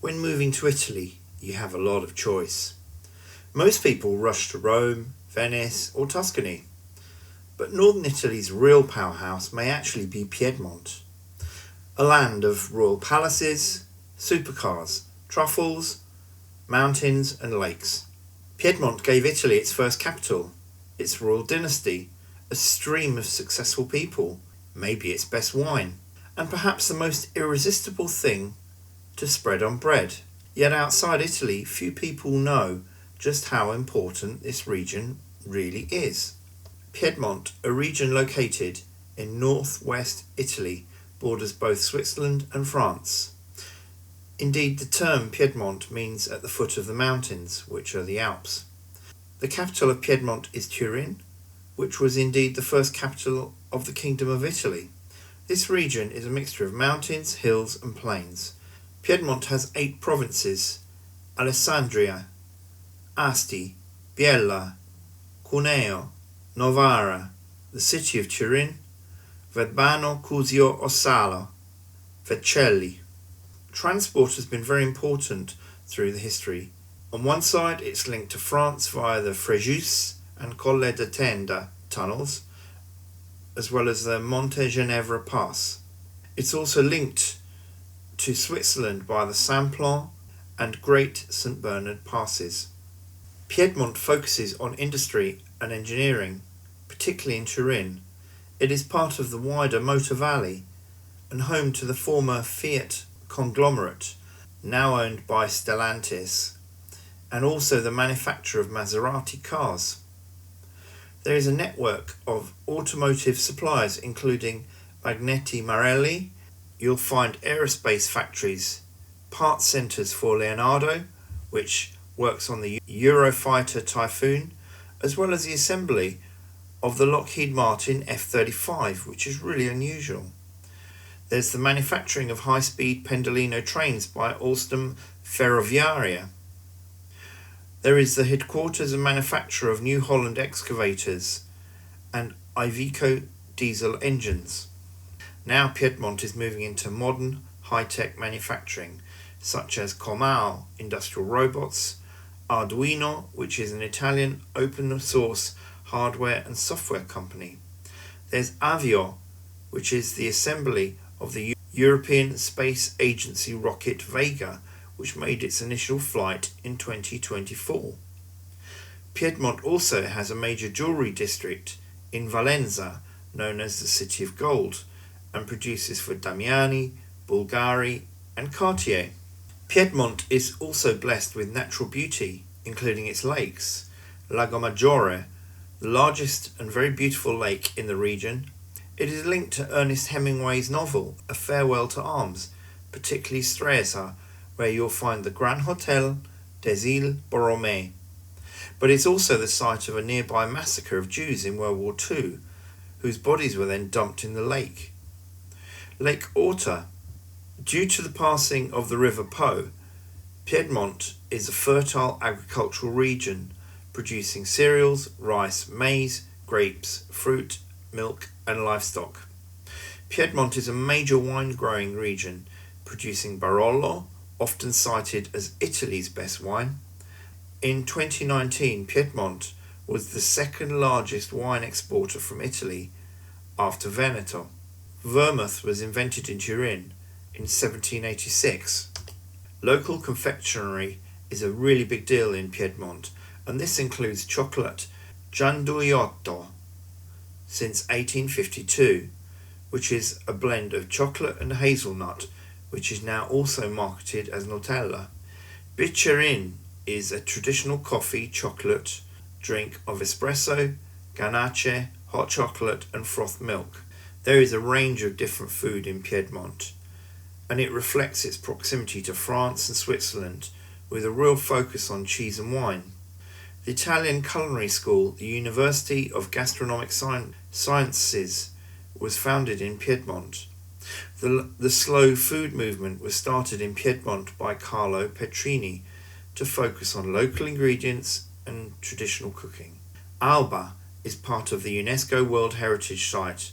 When moving to Italy, you have a lot of choice. Most people rush to Rome, Venice, or Tuscany, but northern Italy's real powerhouse may actually be Piedmont, a land of royal palaces, supercars, truffles, mountains, and lakes. Piedmont gave Italy its first capital, its royal dynasty, a stream of successful people, maybe its best wine, and perhaps the most irresistible thing to spread on bread. Yet outside Italy, few people know just how important this region really is. Piedmont, a region located in northwest Italy, borders both Switzerland and France. Indeed, the term Piedmont means at the foot of the mountains, which are the Alps. The capital of Piedmont is Turin, which was indeed the first capital of the Kingdom of Italy. This region is a mixture of mountains, hills, and plains. Piedmont has 8 provinces: Alessandria, Asti, Biella, Cuneo, Novara, the city of Turin, Verbano, Cusio, Ossalo, Vercelli. Transport has been very important through the history. On one side, it's linked to France via the Frejus and Colle de Tenda tunnels, as well as the Monte Ginevra Pass. It's also linked to Switzerland by the Simplon and Great St. Bernard passes. Piedmont focuses on industry and engineering, particularly in Turin. It is part of the wider Motor Valley and home to the former Fiat conglomerate, now owned by Stellantis, and also the manufacture of Maserati cars. There is a network of automotive suppliers including Magneti Marelli. You'll find aerospace factories, parts centres for Leonardo, which works on the Eurofighter Typhoon, as well as the assembly of the Lockheed Martin F-35, which is really unusual. There's the manufacturing of high-speed Pendolino trains by Alstom Ferroviaria. There is the headquarters and manufacture of New Holland excavators and Iveco diesel engines. Now Piedmont is moving into modern, high-tech manufacturing, such as Comau industrial robots, Arduino, which is an Italian open-source hardware and software company. There's Avio, which is the assembly of the European Space Agency rocket Vega, which made its initial flight in 2024. Piedmont also has a major jewellery district in Valenza, known as the City of Gold, and produces for Damiani, Bulgari, and Cartier. Piedmont is also blessed with natural beauty, including its lakes. Lago Maggiore, the largest and very beautiful lake in the region. It is linked to Ernest Hemingway's novel, A Farewell to Arms, particularly Stresa, where you'll find the Grand Hotel des Îles Borromée. But it's also the site of a nearby massacre of Jews in World War II, whose bodies were then dumped in the lake. Lake Orta. Due to the passing of the River Po, Piedmont is a fertile agricultural region, producing cereals, rice, maize, grapes, fruit, milk, and livestock. Piedmont is a major wine-growing region, producing Barolo, often cited as Italy's best wine. In 2019, Piedmont was the second largest wine exporter from Italy after Veneto. Vermouth was invented in Turin in 1786. Local confectionery is a really big deal in Piedmont, and this includes chocolate Gianduiotto since 1852, which is a blend of chocolate and hazelnut, which is now also marketed as Nutella. Bicerin is a traditional coffee chocolate drink of espresso, ganache, hot chocolate, and frothed milk. There is a range of different food in Piedmont, and it reflects its proximity to France and Switzerland, with a real focus on cheese and wine. The Italian culinary school, the University of Gastronomic Sciences, was founded in Piedmont. The slow food movement was started in Piedmont by Carlo Petrini to focus on local ingredients and traditional cooking. Alba is part of the UNESCO World Heritage Site,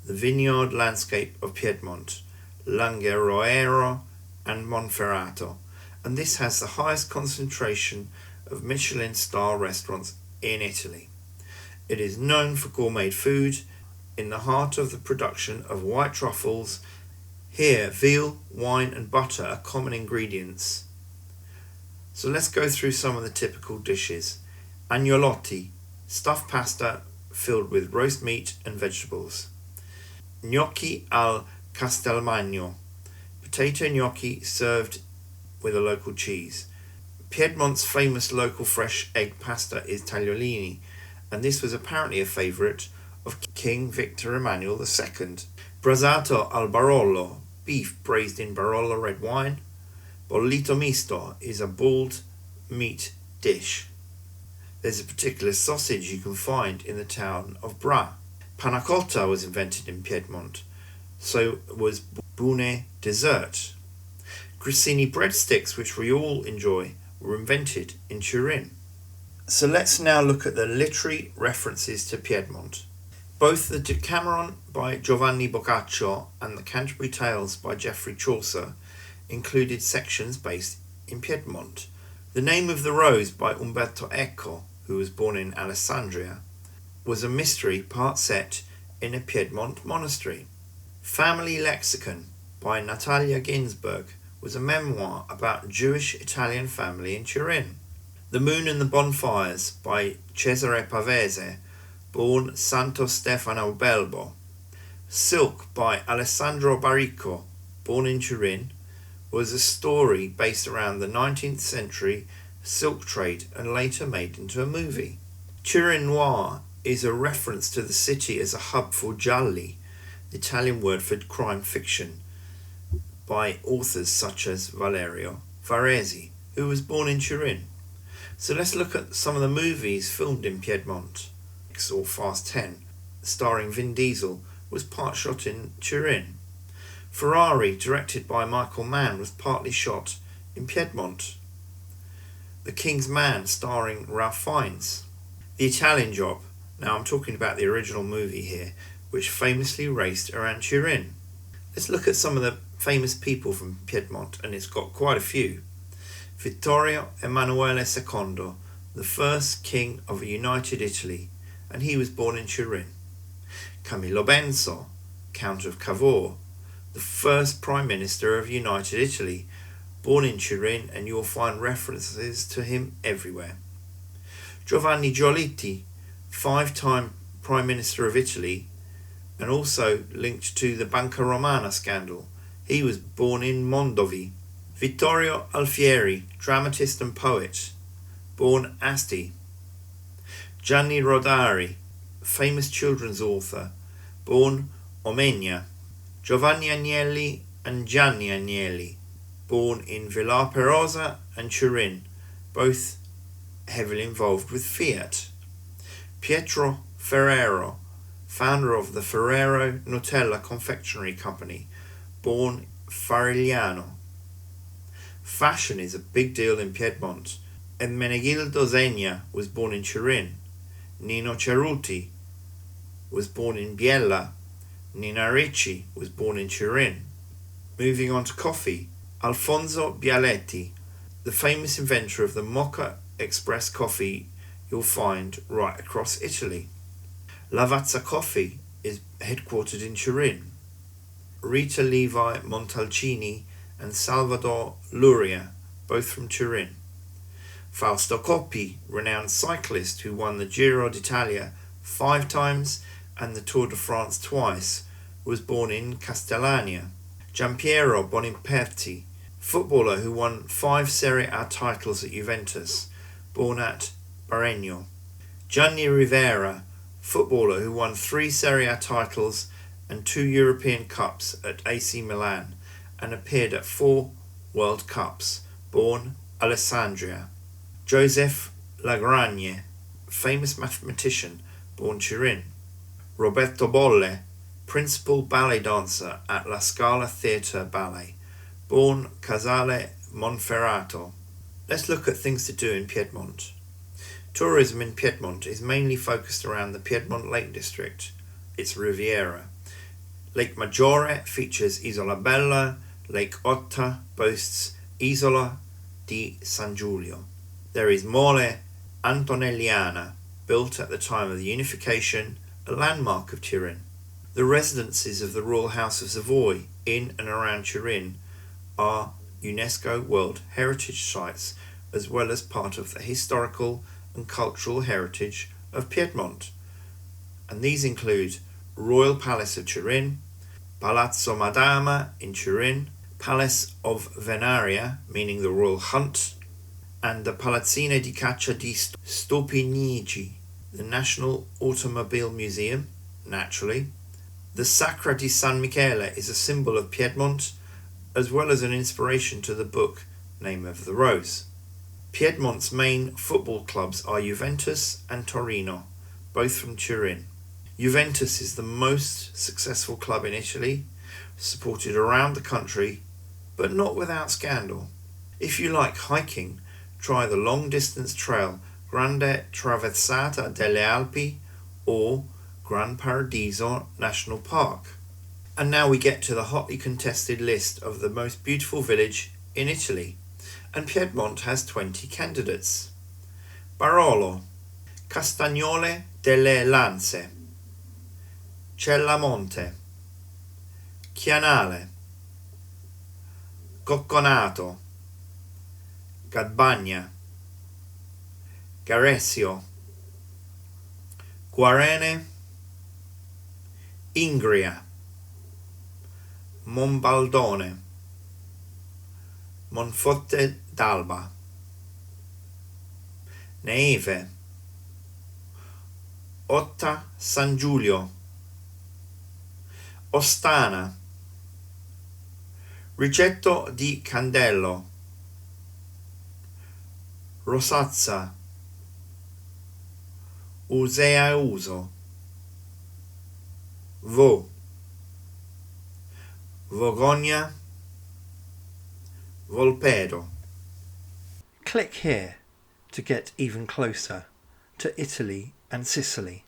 the vineyard landscape of Piedmont, Langheroero and Monferrato, and this has the highest concentration of Michelin star restaurants in Italy. It is known for gourmet food in the heart of the production of white truffles. Here, veal, wine, and butter are common ingredients. So let's go through some of the typical dishes. Agnolotti, stuffed pasta filled with roast meat and vegetables. Gnocchi al Castelmagno, potato gnocchi served with a local cheese. Piedmont's famous local fresh egg pasta is tagliolini, and this was apparently a favourite of King Victor Emmanuel II. Brasato al Barolo, beef braised in Barolo red wine. Bollito misto is a boiled meat dish. There's a particular sausage you can find in the town of Bra. Panna cotta was invented in Piedmont, so was Bune dessert. Grissini breadsticks, which we all enjoy, were invented in Turin. So let's now look at the literary references to Piedmont. Both the Decameron by Giovanni Boccaccio and the Canterbury Tales by Geoffrey Chaucer included sections based in Piedmont. The Name of the Rose by Umberto Eco, who was born in Alessandria, was a mystery part set in a Piedmont monastery. Family Lexicon by Natalia Ginsburg was a memoir about Jewish Italian family in Turin. The Moon and the Bonfires by Cesare Pavese, born Santo Stefano Belbo. Silk by Alessandro Baricco, born in Turin, was a story based around the 19th century silk trade and later made into a movie. Turin Noir is a reference to the city as a hub for gialli, the Italian word for crime fiction, by authors such as Valerio Varese, who was born in Turin. So let's look at some of the movies filmed in Piedmont. Or Fast 10, starring Vin Diesel, was part shot in Turin. Ferrari, directed by Michael Mann, was partly shot in Piedmont. The King's Man, starring Ralph Fiennes. The Italian Job, now I'm talking about the original movie here, which famously raced around Turin. Let's look at some of the famous people from Piedmont, and it's got quite a few. Vittorio Emanuele II, the first king of a united Italy, and he was born in Turin. Camillo Benso, Count of Cavour, the first Prime Minister of United Italy, born in Turin, and you'll find references to him everywhere. Giovanni Giolitti, 5-time Prime Minister of Italy, and also linked to the Banca Romana scandal. He was born in Mondovi. Vittorio Alfieri, dramatist and poet, born Asti. Gianni Rodari, famous children's author, born Omegna. Giovanni Agnelli and Gianni Agnelli, born in Villa Perosa and Turin, both heavily involved with Fiat. Pietro Ferrero, founder of the Ferrero Nutella Confectionery Company, born Farigliano. Fashion is a big deal in Piedmont. Ermenegildo Zegna was born in Turin. Nino Cerruti was born in Biella. Nina Ricci was born in Turin. Moving on to coffee, Alfonso Bialetti, the famous inventor of the Mocha Express coffee you'll find right across Italy. Lavazza Coffee is headquartered in Turin. Rita Levi Montalcini and Salvador Luria, both from Turin. Fausto Coppi, renowned cyclist who won the Giro d'Italia 5 times and the Tour de France twice, was born in Castellania. Giampiero Boniperti, footballer who won 5 Serie A titles at Juventus, born at Barregno. Gianni Rivera, footballer who won 3 Serie A titles and 2 European Cups at AC Milan and appeared at 4 World Cups, born Alessandria. Joseph Lagrange, famous mathematician, born Turin. Roberto Bolle, principal ballet dancer at La Scala Theatre Ballet, born Casale Monferrato. Let's look at things to do in Piedmont. Tourism in Piedmont is mainly focused around the Piedmont Lake District, its Riviera. Lake Maggiore features Isola Bella, Lake Otta boasts Isola di San Giulio. There is Mole Antonelliana, built at the time of the unification, a landmark of Turin. The residences of the Royal House of Savoy in and around Turin are UNESCO World Heritage Sites, as well as part of the historical and cultural heritage of Piedmont. And these include Royal Palace of Turin, Palazzo Madama in Turin, Palace of Venaria, meaning the Royal Hunt, and the Palazzine di Caccia di Stupinigi, the National Automobile Museum, naturally. The Sacra di San Michele is a symbol of Piedmont, as well as an inspiration to the book Name of the Rose. Piedmont's main football clubs are Juventus and Torino, both from Turin. Juventus is the most successful club in Italy, supported around the country, but not without scandal. If you like hiking, try the long-distance trail Grande Traversata delle Alpi or Gran Paradiso National Park. And now we get to the hotly contested list of the most beautiful village in Italy, and Piedmont has 20 candidates. Barolo, Castagnole delle Lance, Cellamonte, Chianale, Cocconato, Gadbagna, Garesio, Guarene, Ingria, Monbaldone, Monforte d'Alba, Neve, Otta San Giulio, Ostana, Rigetto di Candello, Rosazza, Useauso, Vaux, Vogogna, Volpedo. Click here to get even closer to Italy and Sicily.